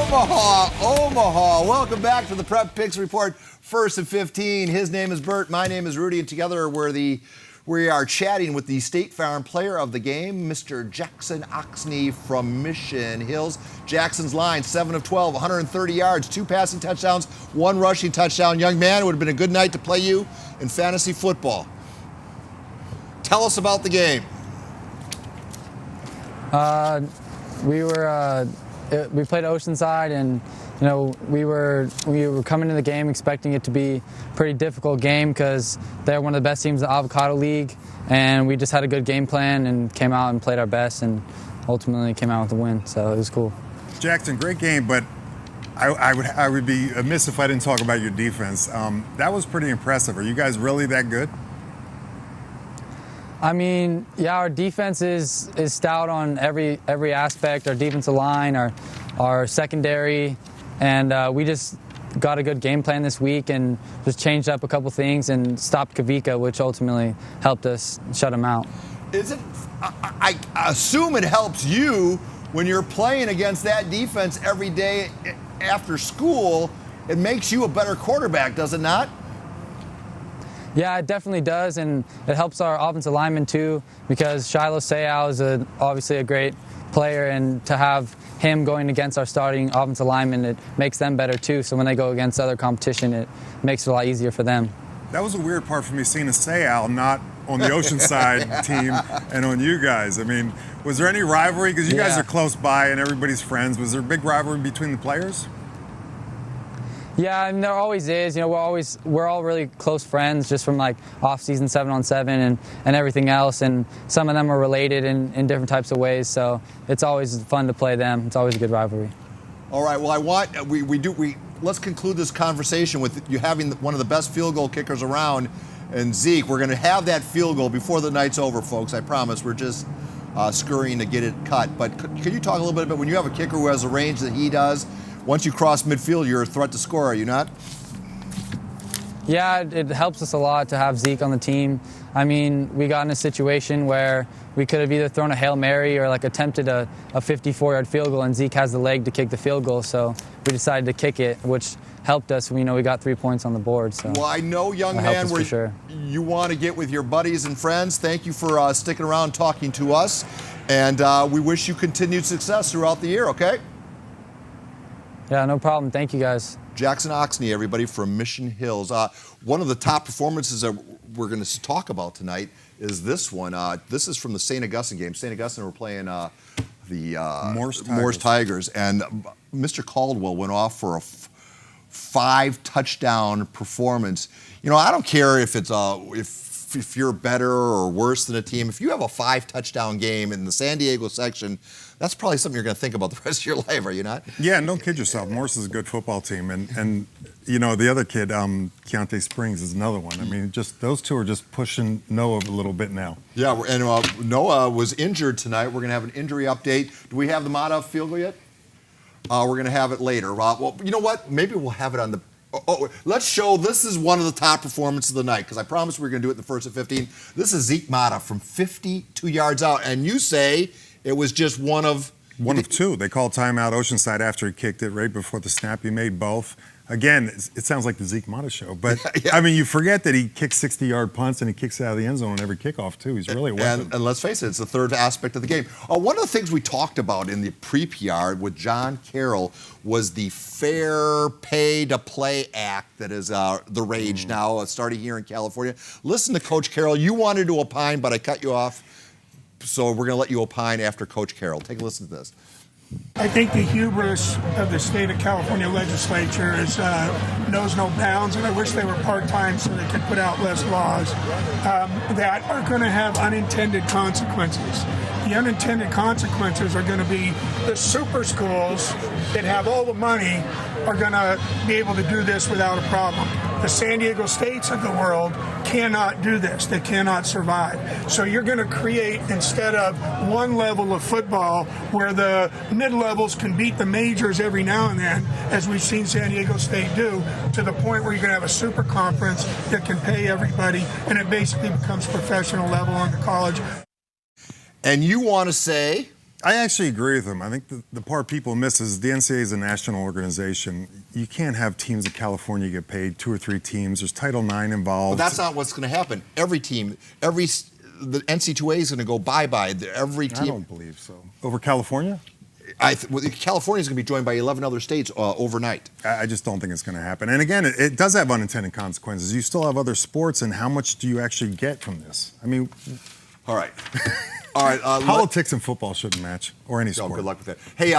Omaha. Welcome back to the Prep Picks Report. First and 15. His name is Bert. My name is Rudy, and together we are chatting with the State Farm Player of the Game, Mr. Jackson Oxney from Mission Hills. Jackson's line, 7 of 12, 130 yards, 2 passing touchdowns, 1 rushing touchdown. Young man, it would have been a good night to play you in fantasy football. Tell us about the game. We played Oceanside, and we were coming to the game expecting it to be a pretty difficult game because they're one of the best teams in the Avocado League, and we just had a good game plan and came out and played our best and ultimately came out with the win. So it was cool. Jackson, great game, but I would be amiss if I didn't talk about your defense. That was pretty impressive. Are you guys really that good? I mean, yeah, our defense is stout on every aspect. Our defensive line, our secondary, and we just got a good game plan this week and just changed up a couple things and stopped Kavika, which ultimately helped us shut him out. I assume it helps you when you're playing against that defense every day after school. It makes you a better quarterback, does it not? Yeah, it definitely does, and it helps our offensive linemen too, because Shiloh Sayal is obviously a great player, and to have him going against our starting offensive linemen, it makes them better too. So when they go against other competition, it makes it a lot easier for them. That was a weird part for me, seeing a Sayal not on the Oceanside team and on you guys. I mean, was there any rivalry? Because you guys are close by and everybody's friends. Was there a big rivalry between the players? Yeah, and there always is. We're all really close friends just from like off-season 7-on-7 and everything else. And some of them are related in different types of ways. So it's always fun to play them. It's always a good rivalry. All right. Well, let's conclude this conversation with you having one of the best field goal kickers around, and Zeke. We're going to have that field goal before the night's over, folks. I promise. We're just scurrying to get it cut. But could you talk a little bit about when you have a kicker who has the range that he does? Once you cross midfield, you're a threat to score, are you not? Yeah, it helps us a lot to have Zeke on the team. I mean, we got in a situation where we could have either thrown a Hail Mary or attempted a 54-yard field goal, and Zeke has the leg to kick the field goal, so we decided to kick it, which helped us. We got 3 points on the board. So well, I know, young man, you want to get with your buddies and friends. Thank you for sticking around talking to us, and we wish you continued success throughout the year, okay? Yeah, no problem. Thank you, guys. Jackson Oxney, everybody, from Mission Hills. One of the top performances that we're going to talk about tonight is this one. This is from the St. Augustine game. St. Augustine were playing the Morse Tigers, and Mr. Caldwell went off for a 5-touchdown performance. I don't care if it's if you're better or worse than a team. If you have a 5-touchdown game in the San Diego section, that's probably something you're going to think about the rest of your life, are you not? Yeah, and don't kid yourself. Morse is a good football team. And the other kid, Keontae Springs, is another one. I mean, just those two are just pushing Noah a little bit now. Yeah, and Noah was injured tonight. We're going to have an injury update. Do we have the Mata field goal yet? We're going to have it later. Well, you know what? Maybe we'll have it on the... let's show this is one of the top performances of the night, because I promised we were going to do it in the first of 15. This is Zeke Mata from 52 yards out, and you say it was just one of two. They called timeout Oceanside after he kicked it right before the snap. He made both. Again, it sounds like the Zeke Mata show, but yeah. I mean, you forget that he kicks 60-yard punts and he kicks it out of the end zone on every kickoff too. He's really a weapon. And let's face it, it's the third aspect of the game. One of the things we talked about in the pre-PR with John Carroll was the Fair Pay to Play Act that is the rage now, starting here in California. Listen to Coach Carroll. You wanted to opine, but I cut you off. So we're going to let you opine after Coach Carroll. Take a listen to this. I think the hubris of the state of California legislature knows no bounds, and I wish they were part-time so they could put out less laws that are going to have unintended consequences. The unintended consequences are going to be the super schools that have all the money are going to be able to do this without a problem. The San Diego States of the world cannot do this. They cannot survive. So you're going to create, instead of one level of football where the mid-levels can beat the majors every now and then, as we've seen San Diego State do, to the point where you're going to have a super conference that can pay everybody, and it basically becomes professional level on the college. And you want to say I actually agree with him. I think the part people miss is the NCAA is a national organization. You can't have teams in California get paid, 2 or 3 teams. There's Title IX involved. But that's not what's going to happen. Every team, the NC2A is going to go bye-bye. Every team. I don't believe so. Over California? California is going to be joined by 11 other states overnight. I just don't think it's going to happen. And again, it does have unintended consequences. You still have other sports, and how much do you actually get from this? I mean, all right. All right. Politics and football shouldn't match, or any sport. Good luck with that. Hey,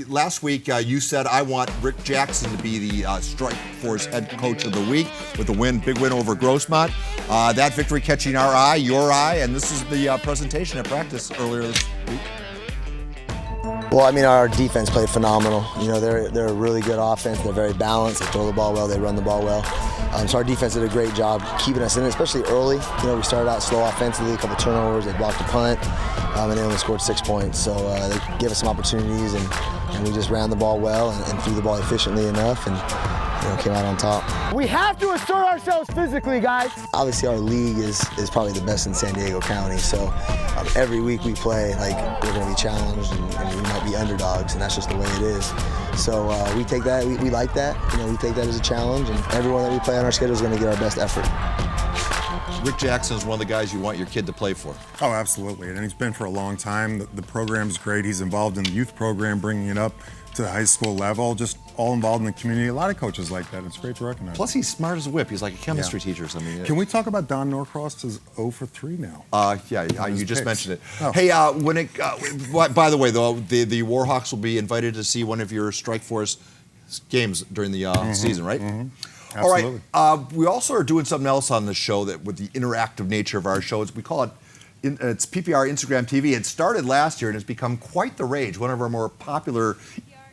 last week you said I want Rick Jackson to be the Strike Force head coach of the week with a big win over Grossmont. That victory catching our eye, your eye, and this is the presentation at practice earlier this week. Well, I mean, our defense played phenomenal. You know, they're a really good offense. They're very balanced. They throw the ball well. They run the ball well. So our defense did a great job keeping us in it, especially early. You know, we started out slow offensively, a couple turnovers. They blocked a punt, and they only scored 6 points. So they gave us some opportunities, and we just ran the ball well and threw the ball efficiently enough, and came out on top. We have to assert ourselves physically, guys. Obviously, our league is probably the best in San Diego County. So every week we play, we're going to be challenged, and we might be underdogs, and that's just the way it is. So we take that, we like that. We take that as a challenge, and everyone that we play on our schedule is going to get our best effort. Rick Jackson is one of the guys you want your kid to play for. Oh, absolutely, and he's been for a long time. The program's great. He's involved in the youth program, bringing it up to the high school level, just all involved in the community. A lot of coaches like that. It's great to recognize. Plus, he's smart as a whip. He's like a chemistry teacher or something. Can we talk about Don Norcross is 0 for 3 now? You just mentioned it. Oh. Hey, by the way, though, the Warhawks will be invited to see one of your Strike Force games during the season, right? Mm-hmm. All right. We also are doing something else on this show that, with the interactive nature of our shows, we call it. It's PPR Instagram TV. It started last year and has become quite the rage. One of our more popular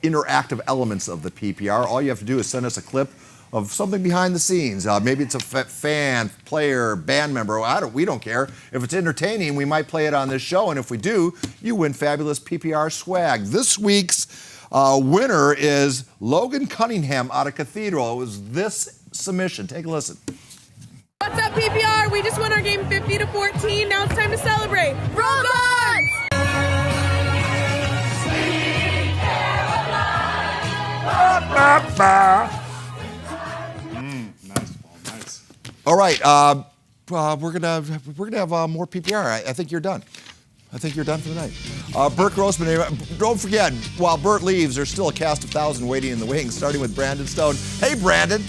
interactive elements of the PPR. All you have to do is send us a clip of something behind the scenes. Maybe it's a fan, player, band member. We don't care. If it's entertaining, we might play it on this show, and if we do, you win fabulous PPR swag. This week's winner is Logan Cunningham out of Cathedral. It was this submission. Take a listen. What's up, PPR? We just won our game 50-14. Now it's time to celebrate. Roll Dogs! Nice. All right, we're gonna have more PPR. I think you're done. I think you're done for the night. Bert Grossman, don't forget, while Bert leaves, there's still a cast of 1,000 waiting in the wings, starting with Brandon Stone. Hey, Brandon.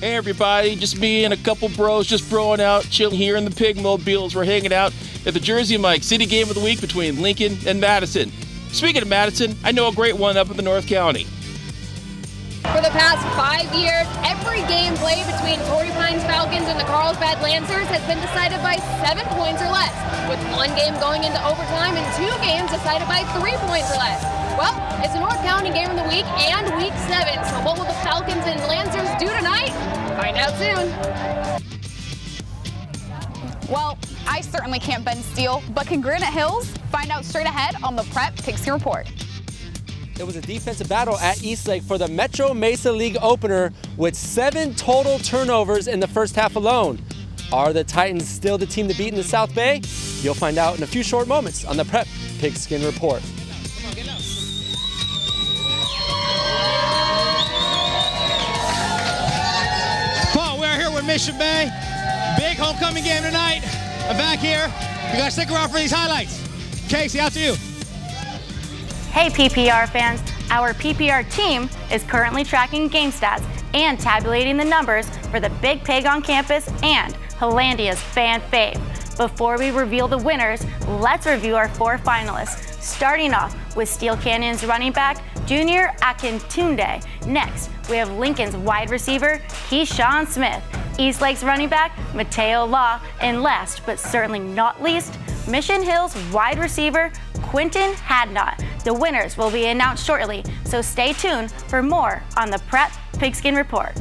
Hey, everybody. Just me and a couple bros just broing out, chilling here in the Pigmobiles. We're hanging out at the Jersey Mike City Game of the Week between Lincoln and Madison. Speaking of Madison, I know a great one up in the North County. For the past 5 years, every game played between Torrey Pines Falcons and the Carlsbad Lancers has been decided by 7 points or less, with one game going into overtime and 2 games decided by 3 points or less. Well, it's the North County Game of the Week and Week 7, so what will the Falcons and Lancers do tonight? Find out soon. Well, I certainly can't bend steel, but can Granite Hills? Find out straight ahead on the Prep Pigskin Report. It was a defensive battle at Eastlake for the Metro Mesa League opener with 7 total turnovers in the first half alone. Are the Titans still the team to beat in the South Bay? You'll find out in a few short moments on the Prep Pigskin Report. Paul, we're here with Mission Bay. Big homecoming game tonight. I'm back here. You gotta stick around for these highlights. Casey, out to you. Hey PPR fans, our PPR team is currently tracking game stats and tabulating the numbers for the Big Pig on campus and Hollandia's fan fave. Before we reveal the winners, let's review our 4 finalists, starting off with Steel Canyon's running back, Junior Akintunde. Next, we have Lincoln's wide receiver, Keyshawn Smith, Eastlake's running back, Mateo Law, and last but certainly not least, Mission Hill's wide receiver, Quentin Hadnot. The winners will be announced shortly, so stay tuned for more on the Prep Pigskin Report.